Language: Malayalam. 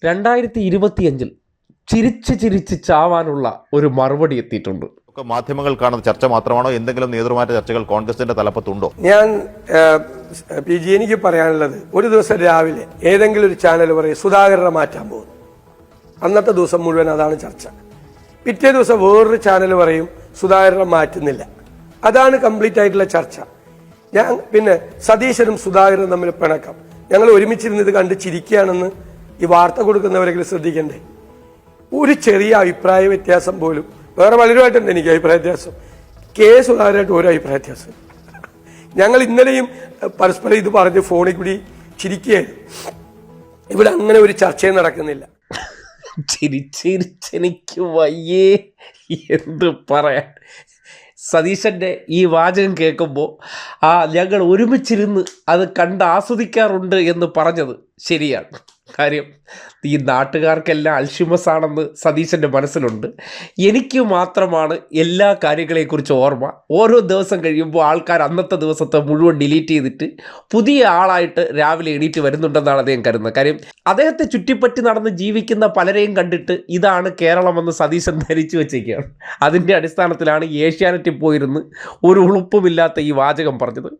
2025 ചിരിച്ച് ചിരിച്ച് ചാവാനുള്ള ഒരു മറുപടി എത്തിയിട്ടുണ്ട്. മാധ്യമങ്ങൾ കാണുന്ന ചർച്ച മാത്രമാണോ? എന്തെങ്കിലും നേതൃമാറ്റ ചർച്ചകൾ കോൺഗ്രസിന്റെ തലപ്പത്തുണ്ടോ? ഞാൻ എനിക്ക് പറയാനുള്ളത്, ഒരു ദിവസം രാവിലെ ഏതെങ്കിലും ഒരു ചാനൽ പറയും സുധാകരനെ മാറ്റാൻ പോകുന്നു. അന്നത്തെ ദിവസം മുഴുവൻ അതാണ് ചർച്ച. പിറ്റേ ദിവസം വേറൊരു ചാനൽ പറയും സുധാകരനെ മാറ്റുന്നില്ല. അതാണ് കംപ്ലീറ്റ് ആയിട്ടുള്ള ചർച്ച. പിന്നെ സതീശനും സുധാകരനും തമ്മിൽ പിണക്കം. ഞങ്ങൾ ഒരുമിച്ചിരുന്ന് ഇത് കണ്ട് ചിരിക്കുകയാണെന്ന് ഈ വാർത്ത കൊടുക്കുന്നവരെങ്കിലും ശ്രദ്ധിക്കണ്ടേ? ഒരു ചെറിയ അഭിപ്രായ വ്യത്യാസം പോലും, വേറെ പലരുമായിട്ടുണ്ട് എനിക്ക് അഭിപ്രായ വ്യത്യാസം, സുധാകരനായിട്ട് ഒരു അഭിപ്രായ വ്യത്യാസം. ഞങ്ങൾ ഇന്നലെയും പരസ്പരം ഇത് പറഞ്ഞ് ഫോണിൽ കൂടി ചിരിക്കുകയായിരുന്നു. ഇവിടെ അങ്ങനെ ഒരു ചർച്ചയും നടക്കുന്നില്ല. ചിരിച്ചിരിച്ചെനിക്ക് വയ്യേ എന്ത് പറയാൻ. സതീശൻ്റെ ഈ വാചകം കേൾക്കുമ്പോൾ ഞങ്ങൾ ഒരുമിച്ചിരുന്ന് അത് കണ്ട് ആസ്വദിക്കാറുണ്ട് എന്ന് പറഞ്ഞത് ശരിയാണ്. കാര്യം ഈ നാട്ടുകാർക്കെല്ലാം അൽഷിമസ് ആണെന്ന് സതീശൻ്റെ മനസ്സിലുണ്ട്. എനിക്ക് മാത്രമാണ് എല്ലാ കാര്യങ്ങളെക്കുറിച്ച് ഓർമ്മ. ഓരോ ദിവസം കഴിയുമ്പോൾ ആൾക്കാർ അന്നത്തെ ദിവസത്തെ മുഴുവൻ ഡിലീറ്റ് ചെയ്തിട്ട് പുതിയ ആളായിട്ട് രാവിലെ എണീറ്റ് വരുന്നുണ്ടെന്നാണ് അദ്ദേഹം കരുതുന്നത്. കാര്യം അദ്ദേഹത്തെ ചുറ്റിപ്പറ്റി നടന്ന് ജീവിക്കുന്ന പലരെയും കണ്ടിട്ട് ഇതാണ് കേരളമെന്ന് സതീശൻ ധരിച്ചു വെച്ചേക്കുകയാണ്. അതിൻ്റെ അടിസ്ഥാനത്തിലാണ് ഏഷ്യാനെറ്റിൽ പോയിരുന്ന് ഒരു ഉളുപ്പുമില്ലാത്ത ഈ വാചകം പറഞ്ഞത്.